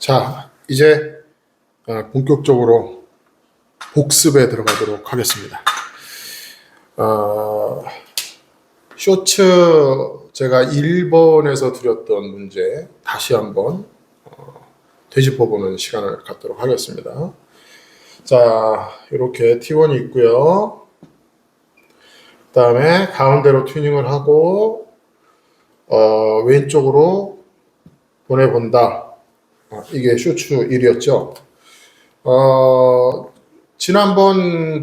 자, 이제 본격적으로 복습에 들어가도록 하겠습니다. 쇼츠 제가 1번에서 드렸던 문제 다시 한번 되짚어보는 시간을 갖도록 하겠습니다. 자, 이렇게 T1이 있고요. 그 다음에 가운데로 튜닝을 하고 왼쪽으로 보내본다. 이게 쇼츠 1이었죠. 지난번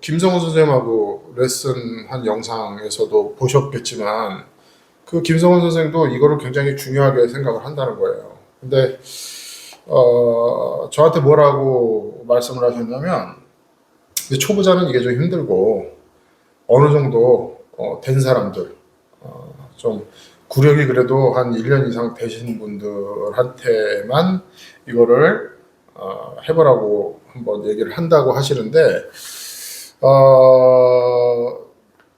김성훈 선생님하고 레슨한 영상에서도 보셨겠지만 김성훈 선생도 이거를 굉장히 중요하게 생각을 한다는 거예요. 근데 저한테 뭐라고 말씀을 하셨냐면, 초보자는 이게 좀 힘들고 어느 정도 된 사람들, 좀 구력이 그래도 한 1년 이상 되신 분들한테만 이거를 해보라고 한번 얘기를 한다고 하시는데,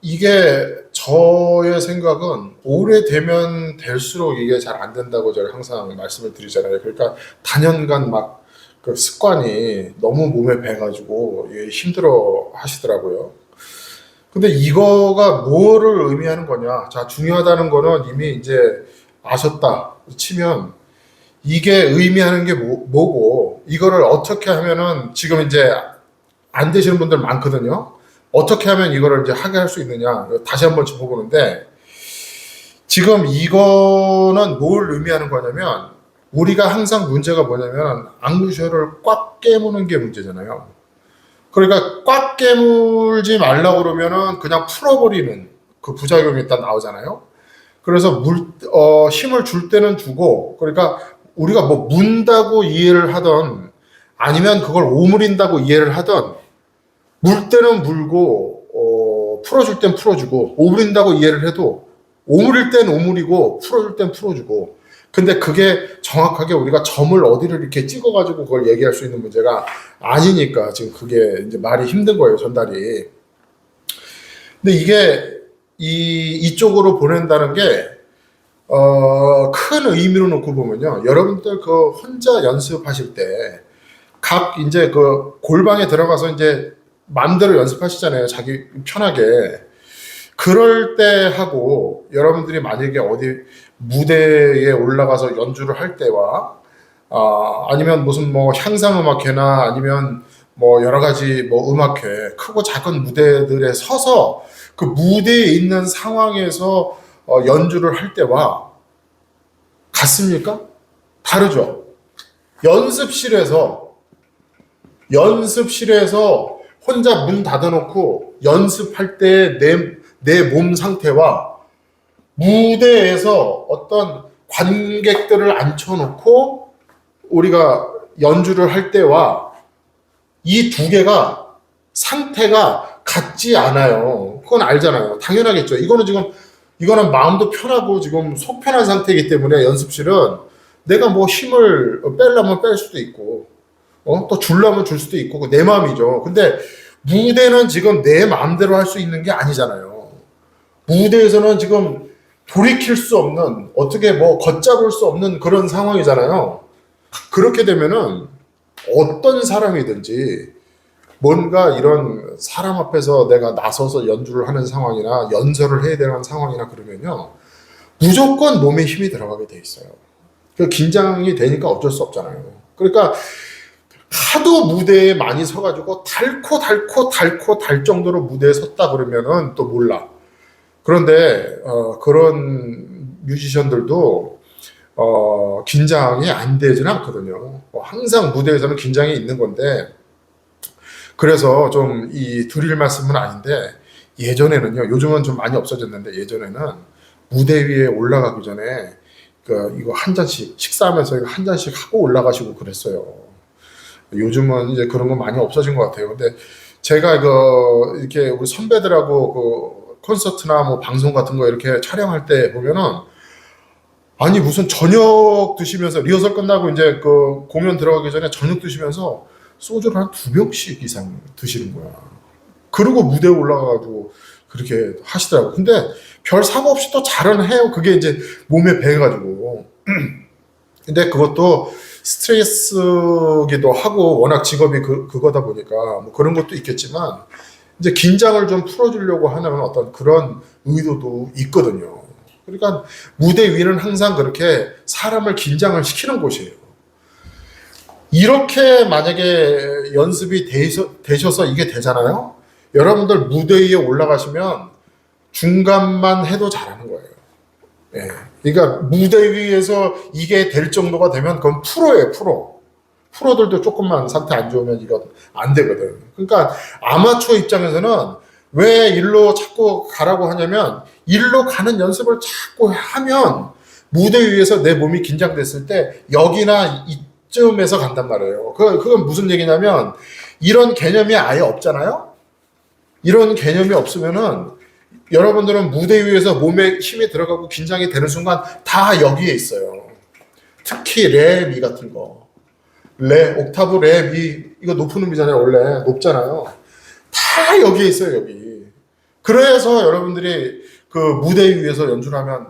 이게 저의 생각은 오래되면 될수록 이게 잘 안 된다고 제가 항상 말씀을 드리잖아요. 그러니까 단연간 막 그 습관이 너무 몸에 배가지고 힘들어 하시더라고요. 근데 이거가 뭐를 의미하는 거냐? 자, 중요하다는 거는 이미 이제 아셨다 치면 이게 의미하는 게 뭐고, 이거를 어떻게 하면은 지금 이제 안 되시는 분들 많거든요. 어떻게 하면 이거를 이제 하게 할 수 있느냐? 다시 한번 짚어보는데, 지금 이거는 뭘 의미하는 거냐면, 우리가 항상 문제가 뭐냐면 앙루셔를 꽉 깨무는 게 문제잖아요. 그러니까 꽉 깨물지 말라고 그러면은 그냥 풀어버리는 그 부작용이 일단 나오잖아요. 그래서 힘을 줄 때는 주고, 그러니까 우리가 뭐 문다고 이해를 하던 아니면 그걸 오므린다고 이해를 하던, 물 때는 물고 풀어줄 땐 풀어주고, 오므린다고 이해를 해도 오므릴 땐 오므리고 풀어줄 땐 풀어주고. 근데 그게 정확하게 우리가 점을 어디를 이렇게 찍어가지고 그걸 얘기할 수 있는 문제가 아니니까 지금 그게 이제 말이 힘든 거예요, 전달이. 근데 이게 이쪽으로 보낸다는 게 큰 의미로 놓고 보면요, 여러분들 혼자 연습하실 때 각 이제 골방에 들어가서 이제 마음대로 연습하시잖아요, 자기 편하게. 그럴 때 하고 여러분들이 만약에 어디 무대에 올라가서 연주를 할 때와 아니면 무슨 뭐 향상음악회나 아니면 뭐 여러 가지 뭐 음악회, 크고 작은 무대들에 서서 그 무대에 있는 상황에서 연주를 할 때와 같습니까? 다르죠. 연습실에서 혼자 문 닫아놓고 연습할 때 내 몸 상태와 무대에서 어떤 관객들을 앉혀놓고 우리가 연주를 할 때와 이 두 개가 상태가 같지 않아요. 그건 알잖아요. 당연하겠죠. 이거는 마음도 편하고 지금 속 편한 상태이기 때문에 연습실은 내가 뭐 힘을 빼려면 뺄 수도 있고, 또 주려면 줄 수도 있고, 내 마음이죠. 근데 무대는 지금 내 마음대로 할 수 있는 게 아니잖아요. 무대에서는 지금 돌이킬 수 없는, 어떻게 뭐 걷잡을 수 없는 그런 상황이잖아요. 그렇게 되면은 어떤 사람이든지 뭔가 이런 사람 앞에서 내가 나서서 연주를 하는 상황이나 연설을 해야 되는 상황이나 그러면요, 무조건 몸에 힘이 들어가게 돼 있어요. 긴장이 되니까 어쩔 수 없잖아요. 그러니까 하도 무대에 많이 서가지고 닳고 달 정도로 무대에 섰다 그러면은 또 몰라. 그런데 그런 뮤지션들도 긴장이 안 되지는 않거든요. 항상 무대에서는 긴장이 있는 건데, 그래서 좀 드릴 말씀은 아닌데, 예전에는요, 요즘은 좀 많이 없어졌는데 예전에는 무대 위에 올라가기 전에 이거 한 잔씩 식사하면서 한 잔씩 하고 올라가시고 그랬어요. 요즘은 이제 그런 거 많이 없어진 것 같아요. 근데 제가 이렇게 우리 선배들하고 콘서트나 뭐 방송 같은 거 이렇게 촬영할 때 보면은, 아니 무슨 저녁 드시면서 리허설 끝나고 이제 공연 들어가기 전에 저녁 드시면서 소주를 한 2병씩 이상 드시는 거야. 그리고 무대에 올라가가지고 그렇게 하시더라고. 근데 별 사고 없이 또 잘은 해요. 그게 이제 몸에 배가지고. 근데 그것도 스트레스기도 하고 워낙 직업이 그거다 보니까 뭐 그런 것도 있겠지만 이제 긴장을 좀 풀어주려고 하는 어떤 그런 의도도 있거든요. 그러니까 무대 위는 항상 그렇게 사람을 긴장을 시키는 곳이에요. 이렇게 만약에 연습이 되셔서 이게 되잖아요. 여러분들 무대 위에 올라가시면 중간만 해도 잘하는 거예요. 예. 그러니까 무대 위에서 이게 될 정도가 되면 그건 프로예요, 프로. 프로들도 조금만 상태 안 좋으면 이건 안 되거든. 그러니까 아마추어 입장에서는 왜 일로 자꾸 가라고 하냐면 일로 가는 연습을 자꾸 하면 무대 위에서 내 몸이 긴장됐을 때 여기나 이쯤에서 간단 말이에요. 그건 무슨 얘기냐면 이런 개념이 아예 없잖아요. 이런 개념이 없으면은 여러분들은 무대 위에서 몸에 힘이 들어가고 긴장이 되는 순간 다 여기에 있어요. 특히 레, 미 같은 거. 레, 옥타브, 레, 미, 이거 높은 음이잖아요. 원래 높잖아요. 다 여기에 있어요. 여기. 그래서 여러분들이 그 무대 위에서 연주를 하면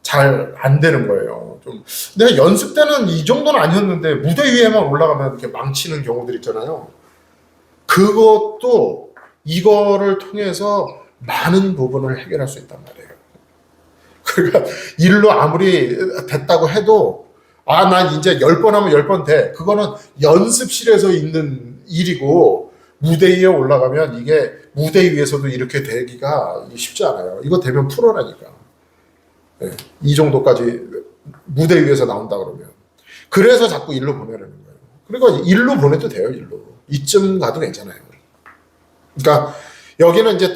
잘 안 되는 거예요. 좀 내가 연습 때는 이 정도는 아니었는데 무대 위에만 올라가면 이렇게 망치는 경우들 있잖아요. 그것도 이거를 통해서 많은 부분을 해결할 수 있단 말이에요. 그러니까 일로 아무리 됐다고 해도 난 이제 10번 하면 10번 돼. 그거는 연습실에서 있는 일이고 무대 위에 올라가면 이게 무대 위에서도 이렇게 되기가 쉽지 않아요. 이거 되면 프로라니까. 네, 이 정도까지 무대 위에서 나온다 그러면. 그래서 자꾸 일로 보내라는 거예요. 그리고 일로 보내도 돼요. 일로. 이쯤 가도 괜찮아요. 그러니까 여기는 이제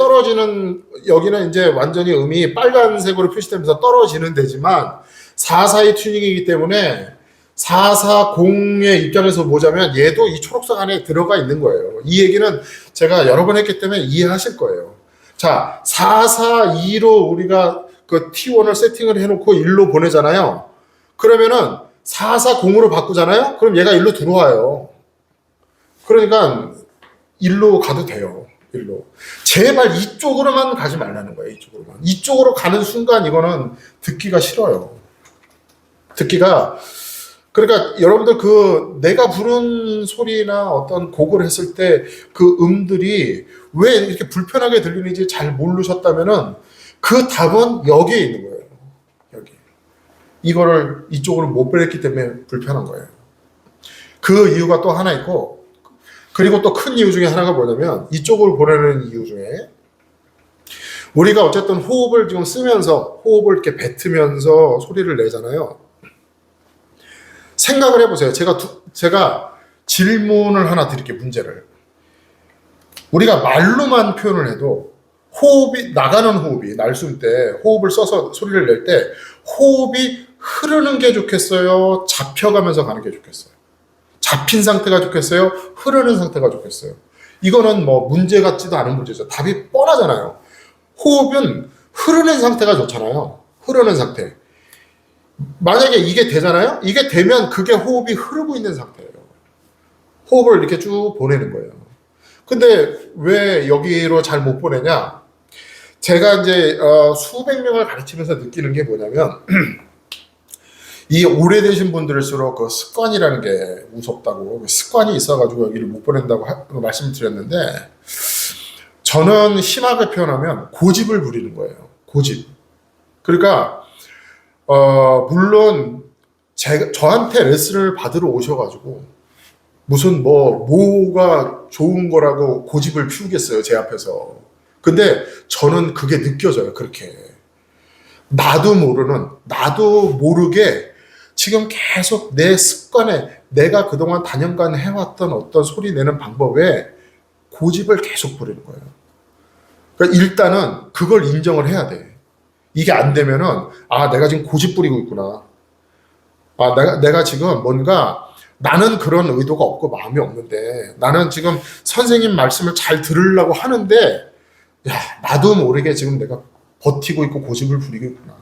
여기는 이제 완전히 음이 빨간색으로 표시되면서 떨어지는 데지만 442 튜닝이기 때문에 440의 입장에서 보자면 얘도 이 초록색 안에 들어가 있는 거예요. 이 얘기는 제가 여러 번 했기 때문에 이해하실 거예요. 자, 442로 우리가 그 T1을 세팅을 해놓고 1로 보내잖아요. 그러면은 440으로 바꾸잖아요. 그럼 얘가 1로 들어와요. 그러니까 1로 가도 돼요. 일로. 제발 이쪽으로만 가지 말라는 거예요. 이쪽으로만. 이쪽으로 가는 순간 이거는 듣기가 싫어요. 그러니까 여러분들 내가 부른 소리나 어떤 곡을 했을 때 그 음들이 왜 이렇게 불편하게 들리는지 잘 모르셨다면은 그 답은 여기에 있는 거예요. 여기. 이거를 이쪽으로 못 보냈기 때문에 불편한 거예요. 그 이유가 또 하나 있고, 그리고 또 큰 이유 중에 하나가 뭐냐면 이쪽으로 보내는 이유 중에 우리가 어쨌든 호흡을 지금 쓰면서 호흡을 이렇게 뱉으면서 소리를 내잖아요. 생각을 해보세요. 제가 질문을 하나 드릴게요. 문제를. 우리가 말로만 표현을 해도 나가는 호흡이 날숨 때 호흡을 써서 소리를 낼 때 호흡이 흐르는 게 좋겠어요? 잡혀가면서 가는 게 좋겠어요? 잡힌 상태가 좋겠어요? 흐르는 상태가 좋겠어요? 이거는 뭐 문제 같지도 않은 문제죠. 답이 뻔하잖아요. 호흡은 흐르는 상태가 좋잖아요. 흐르는 상태. 만약에 이게 되잖아요? 이게 되면 그게 호흡이 흐르고 있는 상태예요. 호흡을 이렇게 쭉 보내는 거예요. 근데 왜 여기로 잘 못 보내냐? 제가 이제 수백 명을 가르치면서 느끼는 게 뭐냐면 이 오래되신 분들일수록 그 습관이라는 게 무섭다고 습관이 있어가지고 여기를 못 보낸다고 말씀드렸는데 저는 심하게 표현하면 고집을 부리는 거예요. 고집. 그러니까 물론 저한테 레슨을 받으러 오셔가지고 무슨 뭐가 좋은 거라고 고집을 피우겠어요. 제 앞에서. 근데 저는 그게 느껴져요. 그렇게. 나도 모르게 지금 계속 내 습관에 내가 그동안 단연간 해왔던 어떤 소리 내는 방법에 고집을 계속 부리는 거예요. 그러니까 일단은 그걸 인정을 해야 돼. 이게 안 되면은 내가 지금 고집 부리고 있구나. 내가 지금 뭔가 나는 그런 의도가 없고 마음이 없는데 나는 지금 선생님 말씀을 잘 들으려고 하는데 나도 모르게 지금 내가 버티고 있고 고집을 부리고 있구나.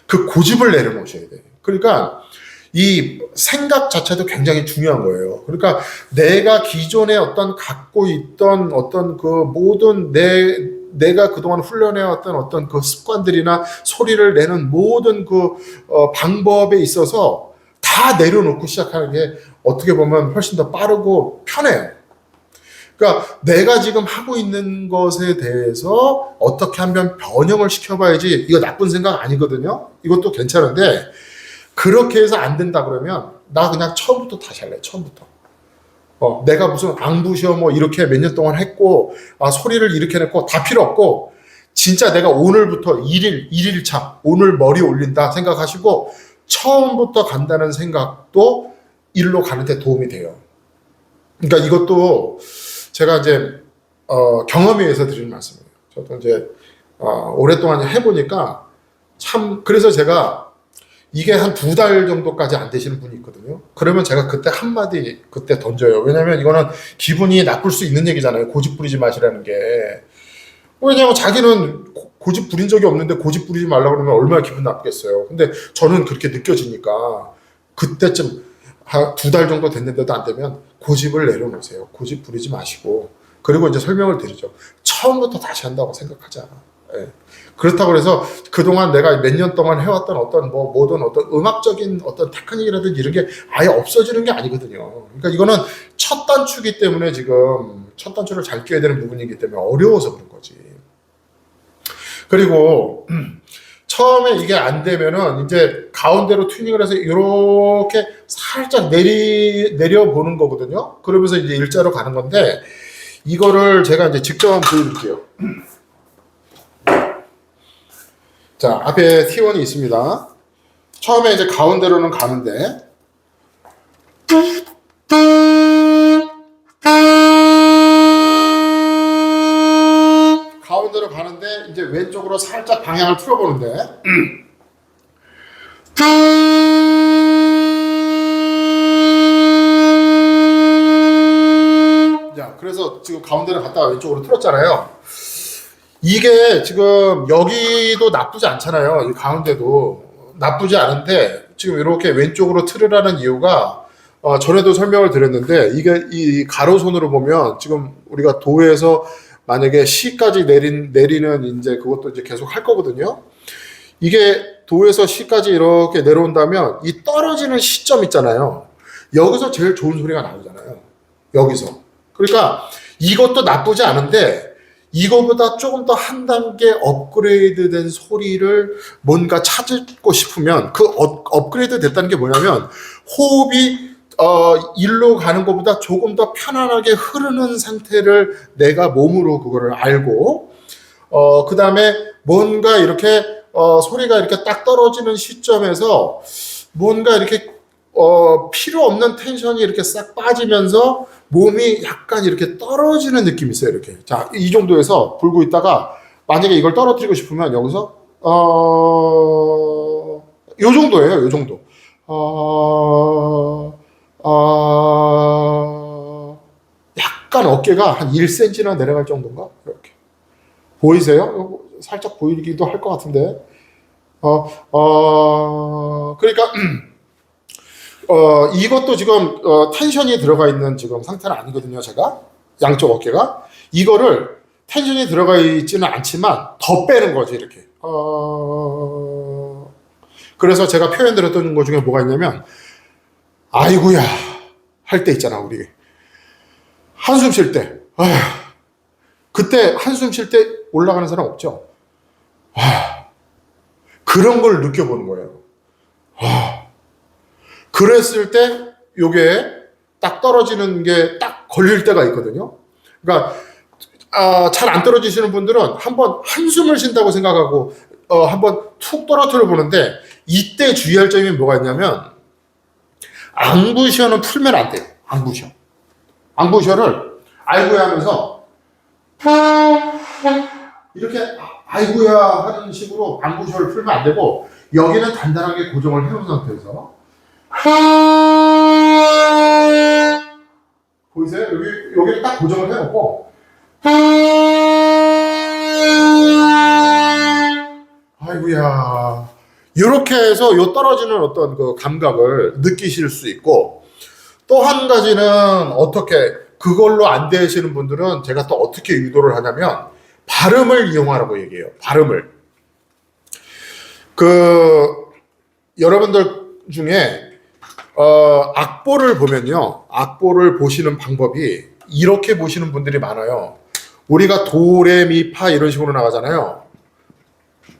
그 고집을 내려놓으셔야 돼. 그러니까 이 생각 자체도 굉장히 중요한 거예요. 그러니까 내가 기존에 갖고 있던 어떤 그 모든 내가 그동안 훈련해왔던 어떤 그 습관들이나 소리를 내는 모든 방법에 있어서 다 다 내려놓고 시작하는 게 어떻게 보면 훨씬 더 빠르고 편해요. 그러니까 내가 지금 하고 있는 것에 대해서 어떻게 하면 변형을 시켜봐야지, 이거 나쁜 생각 아니거든요. 이것도 괜찮은데 그렇게 해서 안 된다 그러면 나 그냥 처음부터 다시 할래. 처음부터. 내가 무슨 앙부셔 뭐 이렇게 몇 년 동안 했고 소리를 이렇게 냈고 다 필요 없고, 진짜 내가 오늘부터 일일차 오늘 머리 올린다 생각하시고 처음부터 간다는 생각도 일로 가는데 도움이 돼요. 그러니까 이것도 제가 이제 경험에 의해서 드리는 말씀이에요. 저도 이제 오랫동안 해보니까 참, 그래서 제가 이게 한 2달 정도까지 안 되시는 분이 있거든요. 그러면 제가 그때 한마디 그때 던져요. 왜냐면 이거는 기분이 나쁠 수 있는 얘기잖아요. 고집 부리지 마시라는 게. 왜냐면 자기는 고집 부린 적이 없는데 고집 부리지 말라고 그러면 얼마나 기분 나쁘겠어요. 근데 저는 그렇게 느껴지니까 그때쯤 2달 정도 됐는데도 안 되면 고집을 내려놓으세요. 고집 부리지 마시고. 그리고 이제 설명을 드리죠. 처음부터 다시 한다고 생각하자. 예. 그렇다고 해서 그동안 내가 몇 년 동안 해왔던 어떤 뭐든 어떤 음악적인 어떤 테크닉이라든지 이런 게 아예 없어지는 게 아니거든요. 그러니까 이거는 첫 단추기 때문에 지금 첫 단추를 잘 끼워야 되는 부분이기 때문에 어려워서 그런 거지. 그리고 처음에 이게 안 되면은 이제 가운데로 튜닝을 해서 이렇게 살짝 내려보는 거거든요. 그러면서 이제 일자로 가는 건데, 이거를 제가 이제 직접 한번 보여드릴게요. 자, 앞에 T1이 있습니다. 처음에 이제 가운데로는 가는데, 가운데로 가는데 이제 왼쪽으로 살짝 방향을 틀어보는데, 자, 그래서 지금 가운데로 갔다가 왼쪽으로 틀었잖아요. 이게 지금 여기도 나쁘지 않잖아요. 이 가운데도 나쁘지 않은데 지금 이렇게 왼쪽으로 틀으라는 이유가 전에도 설명을 드렸는데, 이게 이 가로선으로 보면 지금 우리가 도에서 만약에 C까지 내리는 이제 그것도 이제 계속 할 거거든요. 이게 도에서 C까지 이렇게 내려온다면 이 떨어지는 시점 있잖아요. 여기서 제일 좋은 소리가 나오잖아요. 여기서. 그러니까 이것도 나쁘지 않은데 이거보다 조금 더 한 단계 업그레이드 된 소리를 뭔가 찾고 싶으면 그 업그레이드 됐다는 게 뭐냐면 호흡이 일로 가는 것보다 조금 더 편안하게 흐르는 상태를 내가 몸으로 그거를 알고, 그 다음에 뭔가 이렇게 소리가 이렇게 딱 떨어지는 시점에서 뭔가 이렇게 필요 없는 텐션이 이렇게 싹 빠지면서 몸이 약간 이렇게 떨어지는 느낌이 있어요. 이렇게. 자, 이 정도에서 불고 있다가 만약에 이걸 떨어뜨리고 싶으면 여기서 요 정도예요. 요 정도. 약간 어깨가 한 1cm나 내려갈 정도인가? 이렇게. 보이세요? 살짝 보이기도 할 것 같은데. 그러니까, 이것도 지금, 텐션이 들어가 있는 지금 상태는 아니거든요, 제가. 양쪽 어깨가. 이거를 텐션이 들어가 있지는 않지만 더 빼는 거지, 이렇게. 그래서 제가 표현 드렸던 것 중에 뭐가 있냐면, 아이고야, 할 때 있잖아, 우리. 한숨 쉴 때. 아휴, 그때 한숨 쉴 때 올라가는 사람 없죠? 그런 걸 느껴보는 거예요. 그랬을 때 요게 딱 떨어지는 게 딱 걸릴 때가 있거든요. 그러니까 잘 안 떨어지시는 분들은 한번 한숨을 쉰다고 생각하고 한번 툭 떨어뜨려 보는데, 이때 주의할 점이 뭐가 있냐면 앙부셔는 풀면 안 돼요. 앙부셔. 앙부셔를 아이고야 하면서 이렇게 아이고야 하는 식으로 앙부셔를 풀면 안 되고, 여기는 단단하게 고정을 해놓은 상태에서, 보이세요? 여기를 딱 고정을 해놓고, 아이고야, 이렇게 해서 요 떨어지는 어떤 그 감각을 느끼실 수 있고, 또 한 가지는 어떻게, 그걸로 안 되시는 분들은 제가 또 어떻게 유도를 하냐면 발음을 이용하라고 얘기해요. 발음을. 여러분들 중에 악보를 보면요. 악보를 보시는 방법이 이렇게 보시는 분들이 많아요. 우리가 도레미파 이런 식으로 나가잖아요.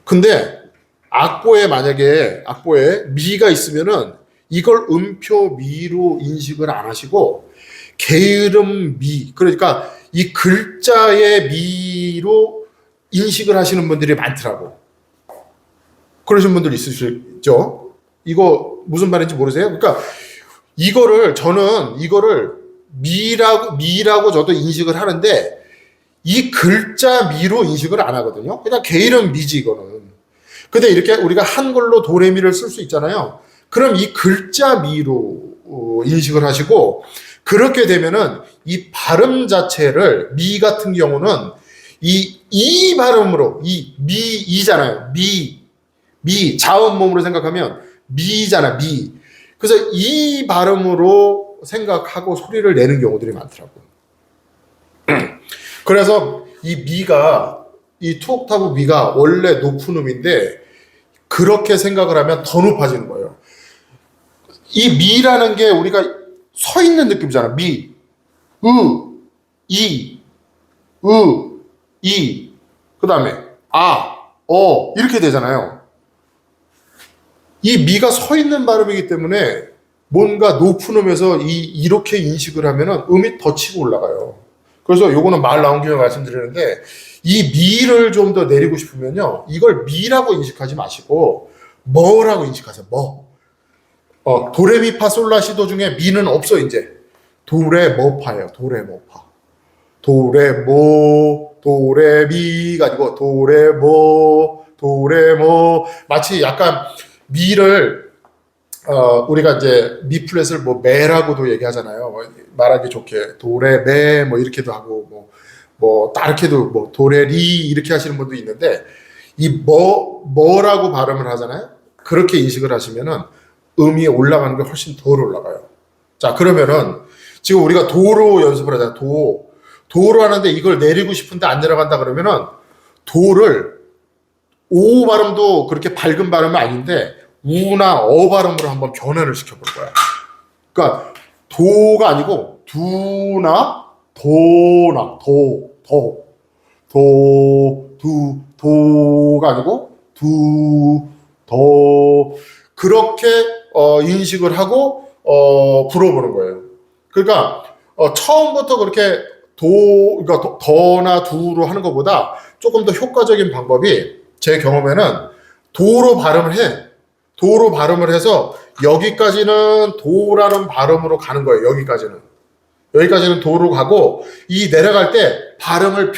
근데 만약에 악보에 미가 있으면은 이걸 음표 미로 인식을 안 하시고 게으름 미, 그러니까 이 글자의 미로 인식을 하시는 분들이 많더라고. 그러신 분들 있으시죠? 이거 무슨 말인지 모르세요? 그러니까 저는 이거를 미라고 저도 인식을 하는데 이 글자 미로 인식을 안 하거든요. 그냥 게으름 미지 이거는. 근데 이렇게 우리가 한글로 도레미를 쓸 수 있잖아요. 그럼 이 글자 미로 인식을 하시고, 그렇게 되면은 이 발음 자체를 미 같은 경우는 이 발음으로 이잖아요. 미 자음 몸으로 생각하면 미잖아. 미. 그래서 이 발음으로 생각하고 소리를 내는 경우들이 많더라고요. 그래서 이 투옥타브 미가 원래 높은 음인데 그렇게 생각을 하면 더 높아지는 거예요. 이 미라는 게 우리가 서 있는 느낌이잖아. 미, 이, 그 다음에 이렇게 되잖아요. 이 미가 서 있는 발음이기 때문에 뭔가 높은 음에서 이렇게 인식을 하면은 음이 더 치고 올라가요. 그래서 요거는 말 나온 김에 말씀드리는데, 이 미를 좀 더 내리고 싶으면요, 이걸 미라고 인식하지 마시고 뭐라고 인식하세요. 도레미파솔라시도 중에 미는 없어. 이제 도레모파예요. 도레미가 아니고 도레모. 마치 약간 미를 우리가 이제 미 플랫을 메라고도 얘기하잖아요. 말하기 좋게 도레메 이렇게도 하고 따르게도 도레리 이렇게 하시는 분도 있는데, 이 뭐라고 발음을 하잖아요. 그렇게 인식을 하시면은 음이 올라가는 게 훨씬 덜 올라가요. 자, 그러면은 지금 우리가 도로 연습을 하잖아요. 도로 하는데 이걸 내리고 싶은데 안 내려간다 그러면은 도를 오 발음도 그렇게 밝은 발음은 아닌데 우나 어 발음으로 한번 변화를 시켜볼 거야. 그러니까 도가 아니고 도가 아니고 그렇게 인식을 하고 불어보는 거예요. 그러니까 처음부터 그렇게 그러니까 더나 두로 하는 것보다 조금 더 효과적인 방법이 제 경험에는 도로 발음을 해서 여기까지는 도라는 발음으로 가는 거예요. 여기까지는 도로 가고, 이 내려갈 때 발음을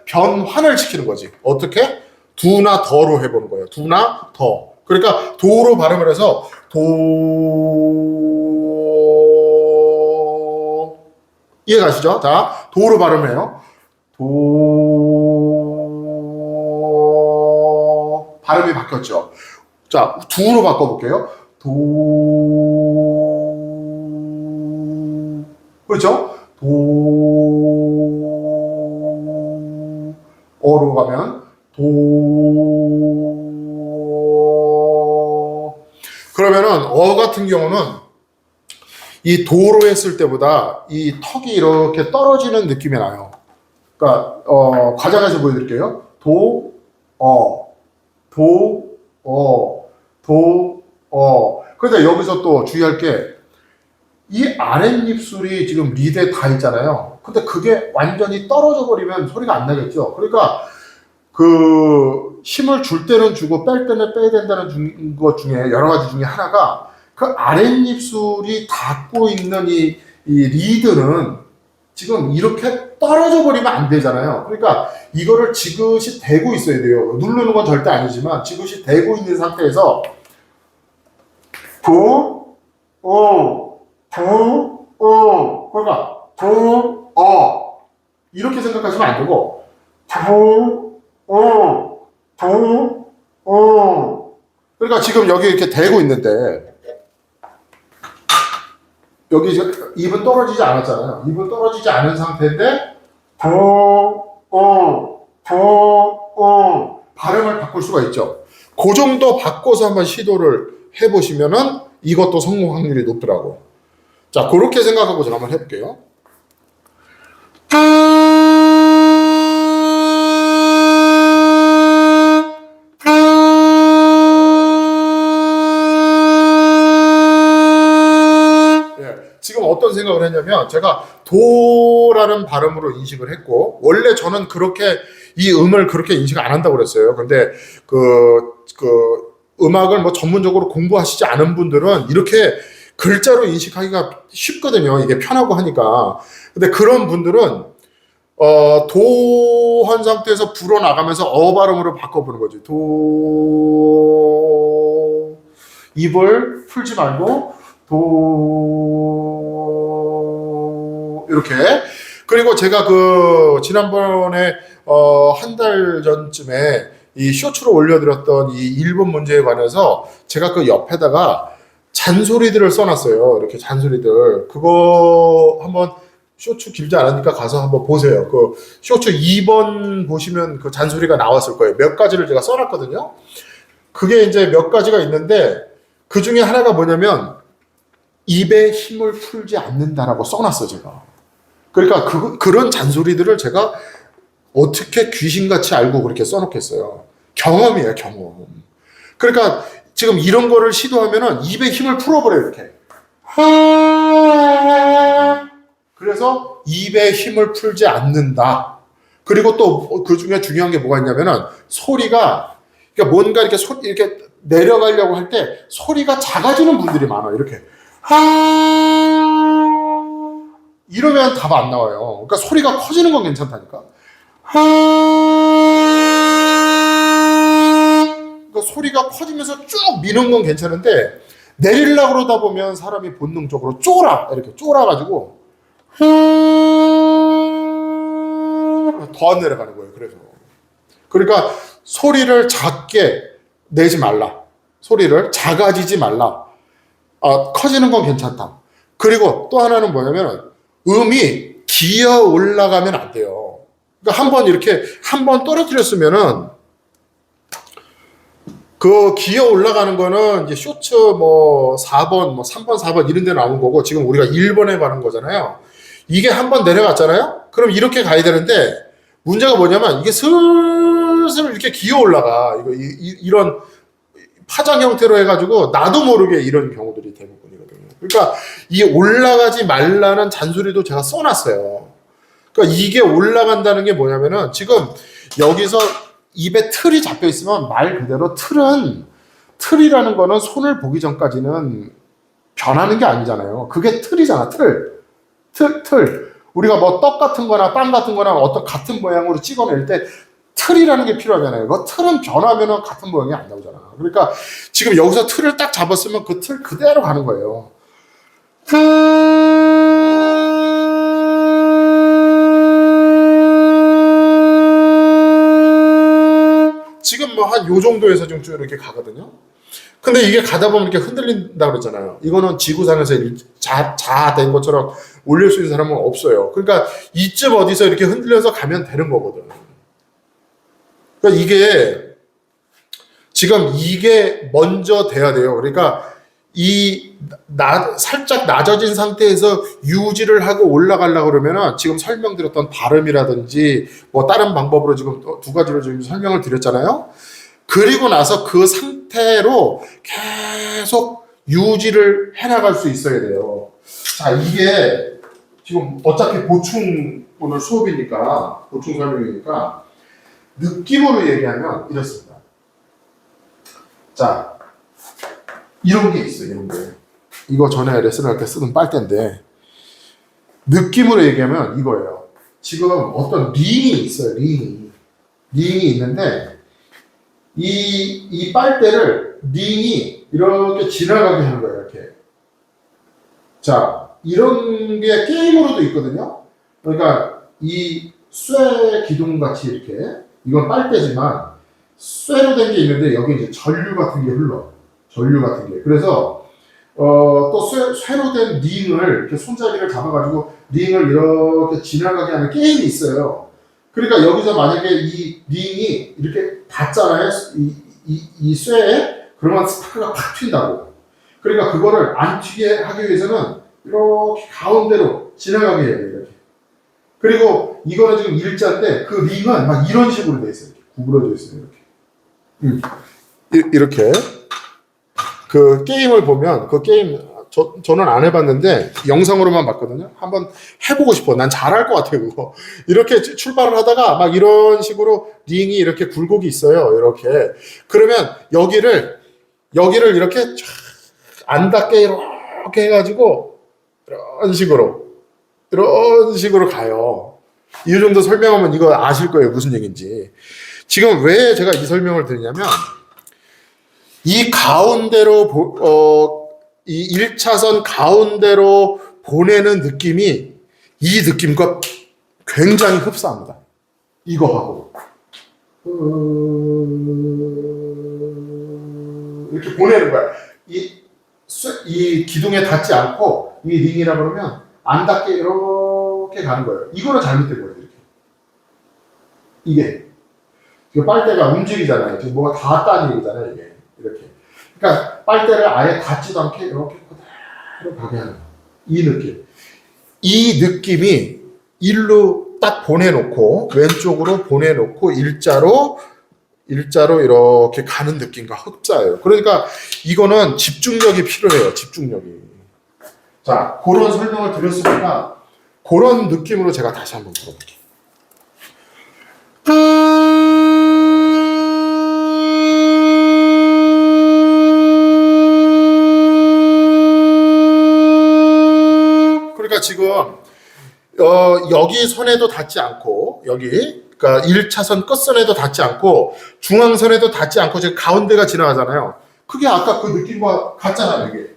변환을 시키는 거지. 어떻게? 두나 더로 해보는 거예요. 두나 더. 그러니까 도로 발음을 해서 이해가시죠? 자, 도로 발음해요. 발음이 바뀌었죠. 자, 두로 바꿔볼게요. 그렇죠? 어로 가면 그러면은 같은 경우는 이 도로 했을 때보다 이 턱이 이렇게 떨어지는 느낌이 나요. 그러니까 과장해서 보여드릴게요. 그런데 여기서 또 주의할 게, 이 아랫입술이 지금 리드에 다 있잖아요. 근데 그게 완전히 떨어져 버리면 소리가 안 나겠죠. 그러니까 그 힘을 줄 때는 주고 뺄 때는 빼야 된다는 것 중에 여러 가지 중에 하나가, 그 아랫입술이 닿고 있는 이 리드는 지금 이렇게 떨어져 버리면 안 되잖아요. 그러니까 이거를 지그시 대고 있어야 돼요. 누르는 건 절대 아니지만 지그시 대고 있는 상태에서 그러니까 이렇게 생각하시면 안 되고, 그러니까 지금 여기 이렇게 대고 있는데, 여기 입은 떨어지지 않았잖아요. 입은 떨어지지 않은 상태인데 발음을 바꿀 수가 있죠. 그 정도 바꿔서 한번 시도를 해보시면은 이것도 성공 확률이 높더라고. 자, 그렇게 생각하고 제가 한번 해볼게요. 지금 어떤 생각을 했냐면 제가 도라는 발음으로 인식을 했고 원래 저는 그렇게 이 음을 그렇게 인식을 안 한다고 그랬어요. 근데 그 음악을 뭐 전문적으로 공부하시지 않은 분들은 이렇게 글자로 인식하기가 쉽거든요. 이게 편하고 하니까. 근데 그런 분들은 도 한 상태에서 불어 나가면서 어 발음으로 바꿔보는 거지. 도 입을 풀지 말고 도 이렇게. 그리고 제가 그 지난번에 한 달 전쯤에 이 쇼츠로 올려드렸던 이 일본 문제에 관해서 제가 그 옆에다가 잔소리들을 써놨어요. 이렇게 잔소리들. 그거 한번 쇼츠 길지 않으니까 가서 한번 보세요. 그 쇼츠 2번 보시면 그 잔소리가 나왔을 거예요. 몇 가지를 제가 써놨거든요. 그게 이제 몇 가지가 있는데 그 중에 하나가 뭐냐면 입에 힘을 풀지 않는다라고 써놨어 제가. 그러니까 그런 잔소리들을 제가 어떻게 귀신같이 알고 그렇게 써놓겠어요. 경험이에요, 경험. 그러니까 지금 이런 거를 시도하면은 입에 힘을 풀어버려요, 이렇게. 그래서 입에 힘을 풀지 않는다. 그리고 또 그 중에 중요한 게 뭐가 있냐면은 소리가, 그러니까 뭔가 이렇게 이렇게 내려가려고 할 때 소리가 작아지는 분들이 많아요, 이렇게. 이러면 답 안 나와요. 그러니까 소리가 커지는 건 괜찮다니까. 그러니까 소리가 커지면서 쭉 미는 건 괜찮은데 내리려고 그러다 보면 사람이 본능적으로 이렇게 쫄아가지고 더 안 내려가는 거예요. 그래서 그러니까 소리를 작게 내지 말라. 소리를 작아지지 말라. 커지는 건 괜찮다. 그리고 또 하나는 뭐냐면 음이 기어 올라가면 안 돼요. 그러니까 한번 떨어뜨렸으면은 그 기어 올라가는 거는 이제 쇼츠 뭐 4번, 뭐 3번, 4번 이런 데 나온 거고 지금 우리가 1번에 가는 거잖아요. 이게 한번 내려갔잖아요? 그럼 이렇게 가야 되는데 문제가 뭐냐면 이게 슬슬 이렇게 기어 올라가. 이런 파장 형태로 해가지고 나도 모르게 이런 경우들이 대부분이거든요. 그러니까 이 올라가지 말라는 잔소리도 제가 써놨어요. 그러니까 이게 올라간다는 게 뭐냐면은 지금 여기서 입에 틀이 잡혀 있으면 말 그대로 틀이라는 거는 손을 보기 전까지는 변하는 게 아니잖아요. 그게 틀이잖아, 틀. 우리가 뭐 떡 같은 거나 빵 같은 거나 어떤 같은 모양으로 찍어낼 때 틀이라는 게 필요하잖아요. 그 틀은 변하면 같은 모양이 안 나오잖아. 그러니까 지금 여기서 틀을 딱 잡았으면 그 틀 그대로 가는 거예요. 지금 뭐 한 요 정도에서 좀 쭉 이렇게 가거든요. 근데 이게 가다 보면 이렇게 흔들린다 그랬잖아요. 이거는 지구상에서 자된 것처럼 올릴 수 있는 사람은 없어요. 그러니까 이쯤 어디서 이렇게 흔들려서 가면 되는 거거든. 그러니까 지금 이게 먼저 돼야 돼요. 그러니까 살짝 낮아진 상태에서 유지를 하고 올라가려고 그러면은 지금 설명드렸던 발음이라든지 뭐 다른 방법으로 지금 두 가지로 지금 설명을 드렸잖아요. 그리고 나서 그 상태로 계속 유지를 해나갈 수 있어야 돼요. 자, 이게 지금 어차피 보충 오늘 수업이니까 보충 설명이니까 느낌으로 얘기하면 이렇습니다. 자, 이런 게 있어요. 이런 게. 이거 전에 레슨할 때 쓰는 빨대인데 느낌으로 얘기하면 이거예요. 지금 어떤 링이 있어요. 링이 있는데 이 빨대를 링이 이렇게 지나가게 하는 거예요. 이렇게. 자, 이런 게 게임으로도 있거든요. 그러니까 이 쇠 기둥 같이 이렇게 이건 빨대지만 쇠로 된 게 있는데 여기 이제 전류 같은 게 흘러. 전류 같은 게. 그래서 또 쇠로 된 링을 이렇게 손잡이를 잡아가지고 링을 이렇게 지나가게 하는 게임이 있어요. 그러니까 여기서 만약에 이 링이 이렇게 닿잖아요. 이 쇠에 그러면 스파크가 팍 튄다고. 그러니까 그거를 안 튀게 하기 위해서는 이렇게 가운데로 지나가게 해야 돼요. 이렇게. 그리고 이거는 지금 일자인데 그 링은 막 이런 식으로 돼 있어요. 이렇게 구부러져 있어요. 이렇게. 이렇게. 그 게임을 보면 그 게임 저는 안 해봤는데 영상으로만 봤거든요. 한번 해보고 싶어. 난 잘할 것 같아요. 그거. 이렇게 출발을 하다가 막 이런 식으로 링이 이렇게 굴곡이 있어요. 이렇게. 그러면 여기를 이렇게 안 닿게 이렇게 해가지고 이런 식으로 가요. 이 정도 설명하면 이거 아실 거예요. 무슨 얘기인지. 지금 왜 제가 이 설명을 드리냐면 이 가운데로 이 1차선 가운데로 보내는 느낌이 이 느낌과 굉장히 흡사합니다. 이거하고 이렇게 보내는 거야. 이 기둥에 닿지 않고 이 링이라 그러면 안 닿게 이렇게 가는 거예요. 이거는 잘못된 거예요. 이게 빨대가 움직이잖아요. 지금 뭐가 닿았다는 얘기잖아요. 이게 이렇게. 그러니까 빨대를 아예 닿지도 않게 이렇게 그대로 가게 하는 이 느낌. 이 느낌이 일로 딱 보내놓고 왼쪽으로 보내놓고 일자로 이렇게 가는 느낌과 흡사해요. 그러니까 이거는 집중력이 필요해요. 집중력이. 자, 그런 설명을 드렸으니까 그런 느낌으로 제가 다시 한번 들어볼게요. 그러니까 지금 여기 선에도 닿지 않고 여기 그러니까 1차선 끝선에도 닿지 않고 중앙선에도 닿지 않고 지금 가운데가 지나가잖아요. 그게 아까 그 느낌과 같잖아요. 이게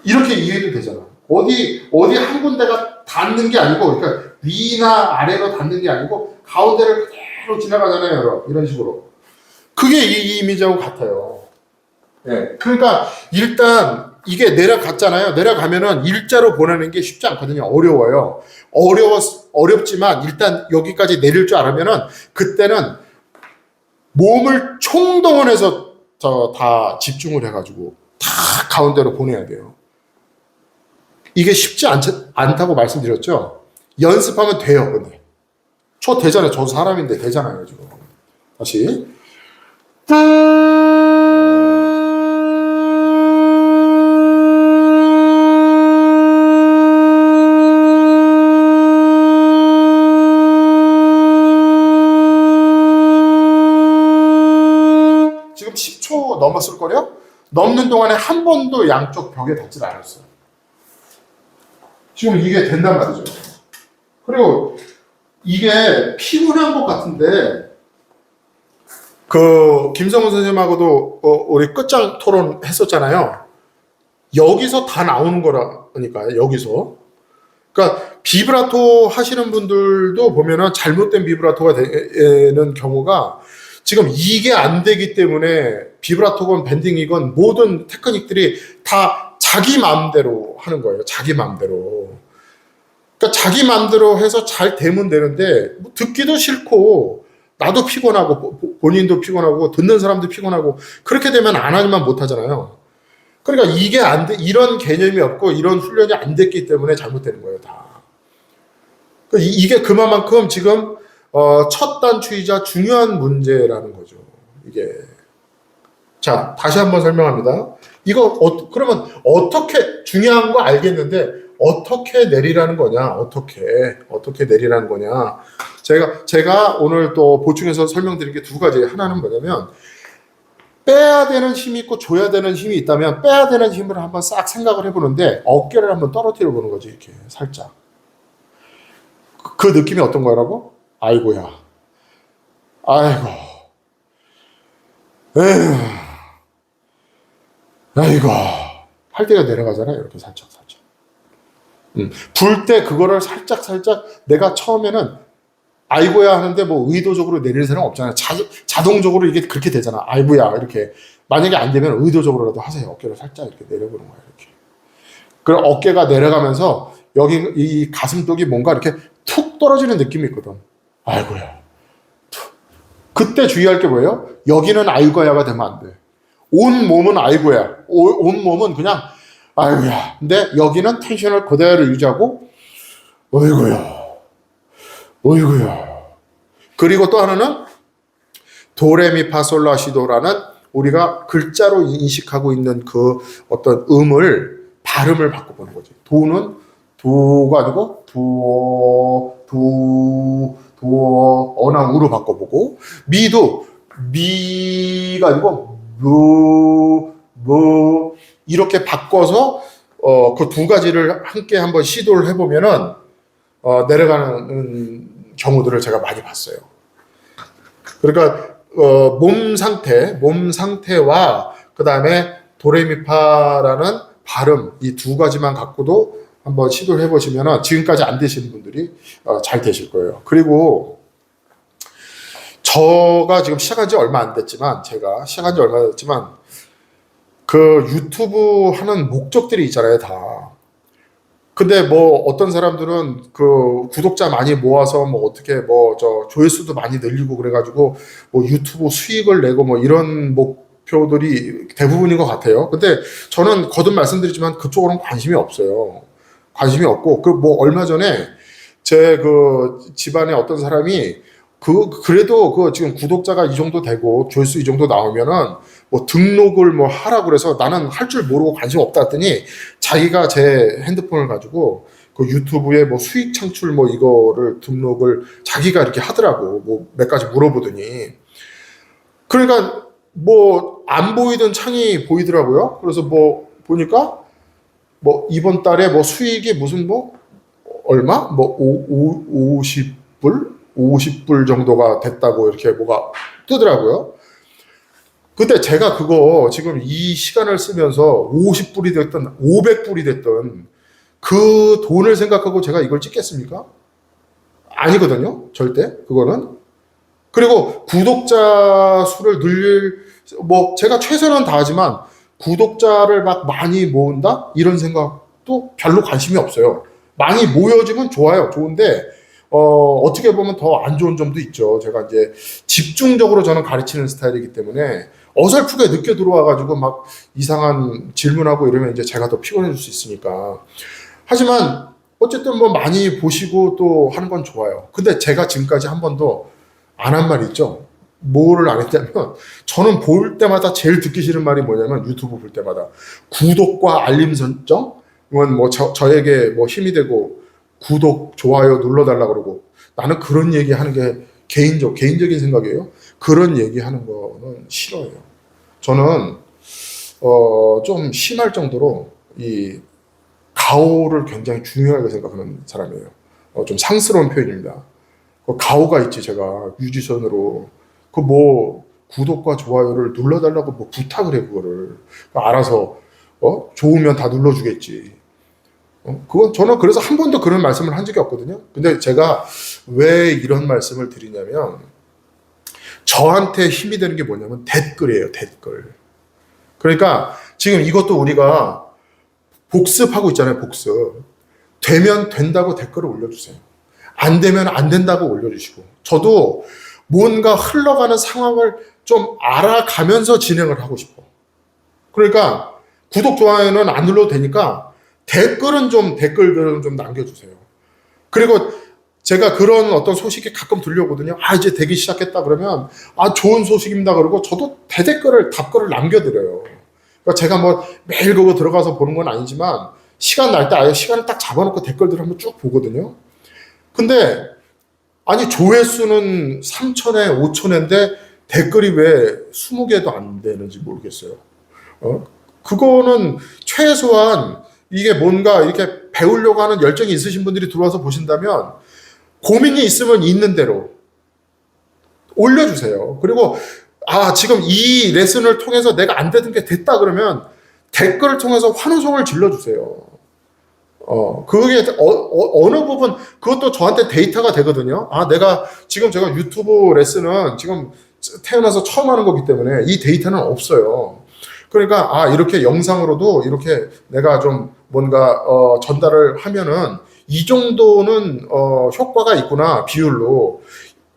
이렇게 이해도 되잖아. 어디 한 군데가 닿는 게 아니고 그러니까 위나 아래로 닿는 게 아니고 가운데를 그대로 지나가잖아요. 이런 식으로. 그게 이 이미지하고 같아요. 네. 그러니까 일단 이게 내려갔잖아요. 내려가면은 일자로 보내는 게 쉽지 않거든요. 어려워요. 어렵지만 일단 여기까지 내릴 줄 알으면은 그때는 몸을 총동원해서 다 집중을 해가지고 다 가운데로 보내야 돼요. 이게 쉽지 않다고 말씀드렸죠. 연습하면 돼요. 근데 되잖아요. 저도 사람인데 되잖아요. 지금 다시. 지금 10초 넘었을걸요? 넘는 동안에 한 번도 양쪽 벽에 닿질 않았어요. 지금 이게 된단 말이죠. 그리고 이게 피곤한 것 같은데 그 김성훈 선생님하고도 우리 끝장 토론 했었잖아요. 여기서 다 나오는 거라니까요. 여기서. 그러니까 비브라토 하시는 분들도 보면은 잘못된 비브라토가 되는 경우가 지금 이게 안 되기 때문에 비브라토건 밴딩이건 모든 테크닉들이 다 자기 마음대로 하는 거예요. 자기 마음대로. 그러니까 자기 마음대로 해서 잘 되면 되는데 뭐 듣기도 싫고 나도 피곤하고 본인도 피곤하고 듣는 사람도 피곤하고 그렇게 되면 안 하지만 못 하잖아요. 그러니까 이게 안 돼, 이런 개념이 없고 이런 훈련이 안 됐기 때문에 잘못되는 거예요, 다. 이게 그만큼 지금 첫 단추이자 중요한 문제라는 거죠. 이게. 자, 다시 한번 설명합니다. 이거 그러면 어떻게 중요한 거 알겠는데 어떻게 내리라는 거냐? 어떻게 내리라는 거냐? 제가 오늘 또 보충해서 설명드린 게 두 가지. 하나는 뭐냐면 빼야 되는 힘이 있고 줘야 되는 힘이 있다면 빼야 되는 힘을 한번 싹 생각을 해보는데 어깨를 한번 떨어뜨려 보는 거지. 이렇게 살짝. 그 느낌이 어떤 거라고? 아이고야. 아이고. 에휴. 아이고. 할 때가 내려가잖아요. 이렇게 살짝. 불 때 그거를 살짝 내가 처음에는 아이고야 하는데 뭐 의도적으로 내릴 사람 없잖아요. 자동적으로 이게 그렇게 되잖아. 아이고야 이렇게. 만약에 안 되면 의도적으로라도 하세요. 어깨를 살짝 이렇게 내려보는 거예요. 이렇게. 그럼 어깨가 내려가면서 여기 이 가슴독이 뭔가 이렇게 툭 떨어지는 느낌이 있거든. 아이고야. 툭. 그때 주의할 게 뭐예요? 여기는 아이고야가 되면 안 돼. 온 몸은 아이고야. 온 몸은 그냥 아이고야. 근데 여기는 텐션을 그대로 유지하고 어이구야. 어이구야. 그리고 또 하나는 도레미파솔라시도라는 우리가 글자로 인식하고 있는 그 어떤 발음을 바꿔보는 거지. 도는 도가 아니고 어나 우로 바꿔보고, 미도 미가 아니고 무 이렇게 바꿔서 그 두 가지를 함께 한번 시도를 해보면은 내려가는 경우들을 제가 많이 봤어요. 그러니까 몸 상태와 그 다음에 도레미파라는 발음 이 두 가지만 갖고도 한번 시도를 해보시면 지금까지 안 되시는 분들이 잘 되실 거예요. 그리고 제가 시작한 지 얼마 안 됐지만 그 유튜브 하는 목적들이 있잖아요, 다. 근데 뭐 어떤 사람들은 그 구독자 많이 모아서 뭐 어떻게 조회수도 많이 늘리고 그래가지고 뭐 유튜브 수익을 내고 뭐 이런 목표들이 대부분인 것 같아요. 근데 저는 거듭 말씀드리지만 그쪽으로는 관심이 없어요. 관심이 없고, 뭐 얼마 전에 제 그 집안에 어떤 사람이 그래도 지금 구독자가 이 정도 되고 조회수 이 정도 나오면은 뭐 등록을 뭐 하라고 그래서 나는 할 줄 모르고 관심 없다 했더니 자기가 제 핸드폰을 가지고 그 유튜브에 뭐 수익 창출 뭐 이거를 등록을 자기가 이렇게 하더라고. 뭐 몇 가지 물어보더니. 그러니까 뭐 안 보이던 창이 보이더라고요. 그래서 뭐 보니까 뭐 이번 달에 뭐 수익이 무슨 뭐 얼마? 뭐 50불 정도가 됐다고 이렇게 뭐가 뜨더라고요. 근데 제가 그거 지금 이 시간을 쓰면서 50불이 됐든 500불이 됐든 그 돈을 생각하고 제가 이걸 찍겠습니까? 아니거든요. 절대. 그거는. 그리고 구독자 수를 뭐 제가 최선은 다하지만 구독자를 막 많이 모은다? 이런 생각도 별로 관심이 없어요. 많이 모여지면 좋아요. 좋은데 어떻게 보면 더 안 좋은 점도 있죠. 제가 이제 집중적으로 저는 가르치는 스타일이기 때문에 어설프게 늦게 들어와가지고 막 이상한 질문하고 이러면 이제 제가 더 피곤해질 수 있으니까. 하지만 어쨌든 뭐 많이 보시고 또 하는 건 좋아요. 근데 제가 지금까지 한 번도 안 한 말이 있죠. 뭐를 안 했냐면, 저는 볼 때마다 제일 듣기 싫은 말이 뭐냐면, 유튜브 볼 때마다 구독과 알림 설정? 이건 뭐 저에게 뭐 힘이 되고 구독, 좋아요 눌러달라 그러고, 나는 그런 얘기 하는 게 개인적인 생각이에요. 그런 얘기 하는 거는 싫어요. 저는 좀 심할 정도로 이 가오를 굉장히 중요하게 생각하는 사람이에요. 좀 상스러운 표현입니다. 가오가 있지, 제가 뮤지션으로 그 뭐 구독과 좋아요를 눌러달라고 뭐 부탁을 해. 그거를 알아서 좋으면 다 눌러주겠지. 그건 저는 그래서 한 번도 그런 말씀을 한 적이 없거든요. 근데 제가 왜 이런 말씀을 드리냐면, 저한테 힘이 되는 게 뭐냐면 댓글이에요. 댓글. 그러니까 지금 이것도 우리가 복습하고 있잖아요. 복습. 되면 된다고 댓글을 올려주세요. 안 되면 안 된다고 올려주시고, 저도 뭔가 흘러가는 상황을 좀 알아가면서 진행을 하고 싶어. 그러니까 구독, 좋아요는 안 눌러도 되니까 댓글들은 좀 남겨주세요. 그리고 제가 그런 어떤 소식이 가끔 들려오거든요. 이제 되기 시작했다 그러면 좋은 소식입니다 그러고 저도 답글을 남겨드려요. 그러니까 제가 뭐 매일 그거 들어가서 보는 건 아니지만 시간 날 때 아예 시간을 딱 잡아놓고 댓글들을 한번 쭉 보거든요. 근데 아니 조회수는 3,000회, 5,000회인데 댓글이 왜 20개도 안 되는지 모르겠어요. 그거는 최소한 이게 뭔가 이렇게 배우려고 하는 열정이 있으신 분들이 들어와서 보신다면 고민이 있으면 있는 대로 올려주세요. 그리고 지금 이 레슨을 통해서 내가 안 되는 게 됐다 그러면 댓글을 통해서 환호성을 질러주세요. 그게 어느 부분, 그것도 저한테 데이터가 되거든요. 제가 유튜브 레슨은 지금 태어나서 처음 하는 거기 때문에 이 데이터는 없어요. 그러니까 이렇게 영상으로도 이렇게 내가 좀 뭔가 전달을 하면은 이 정도는 효과가 있구나, 비율로.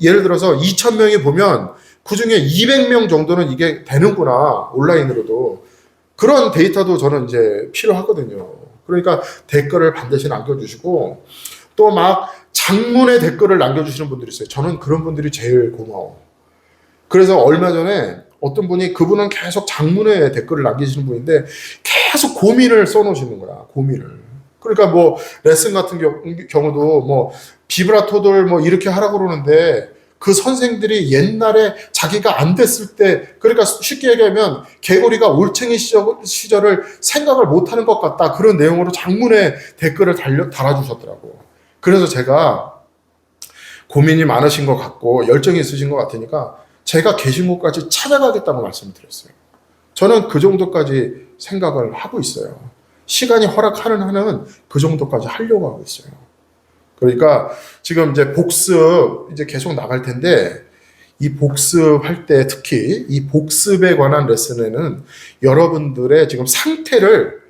예를 들어서 2,000명이 보면 그 중에 200명 정도는 이게 되는구나, 온라인으로도. 그런 데이터도 저는 이제 필요하거든요. 그러니까 댓글을 반드시 남겨주시고, 또 막 장문의 댓글을 남겨주시는 분들이 있어요. 저는 그런 분들이 제일 고마워. 그래서 얼마 전에 어떤 분이, 그분은 계속 장문의 댓글을 남기시는 분인데 계속 고민을 써놓으시는 거야, 고민을. 그러니까 뭐 레슨 같은 경우도 뭐 비브라토들 뭐 이렇게 하라고 그러는데, 그 선생들이 옛날에 자기가 안 됐을 때, 그러니까 쉽게 얘기하면 개구리가 올챙이 시절을 생각을 못하는 것 같다, 그런 내용으로 장문의 댓글을 달아주셨더라고. 그래서 제가 고민이 많으신 것 같고 열정이 있으신 것 같으니까 제가 계신 곳까지 찾아가겠다고 말씀을 드렸어요. 저는 그 정도까지 생각을 하고 있어요. 시간이 허락하는 한은 그 정도까지 하려고 하고 있어요. 그러니까 지금 이제 복습 이제 계속 나갈 텐데, 이 복습할 때 특히 이 복습에 관한 레슨에는 여러분들의 지금 상태를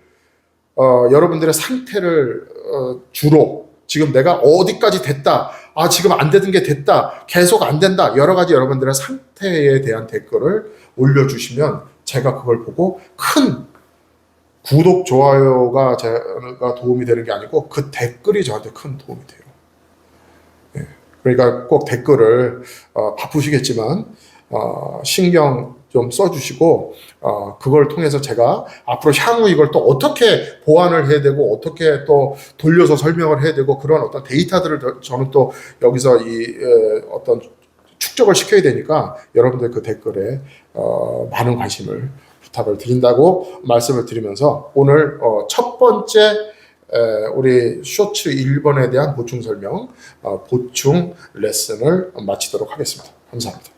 주로, 지금 내가 어디까지 됐다, 지금 안 되는 게 됐다, 계속 안 된다, 여러 가지 여러분들의 상태에 대한 댓글을 올려주시면 제가 그걸 보고, 큰 구독, 좋아요가 제가 도움이 되는 게 아니고 그 댓글이 저한테 큰 도움이 돼요. 예. 그러니까 꼭 댓글을 바쁘시겠지만 신경 좀 써주시고, 그걸 통해서 제가 앞으로 향후 이걸 또 어떻게 보완을 해야 되고 어떻게 또 돌려서 설명을 해야 되고, 그런 어떤 데이터들을 저는 또 여기서 어떤 축적을 시켜야 되니까 여러분들 그 댓글에 많은 관심을 부탁을 드린다고 말씀을 드리면서, 오늘 첫 번째 우리 쇼츠 1번에 대한 보충 설명, 보충 레슨을 마치도록 하겠습니다. 감사합니다.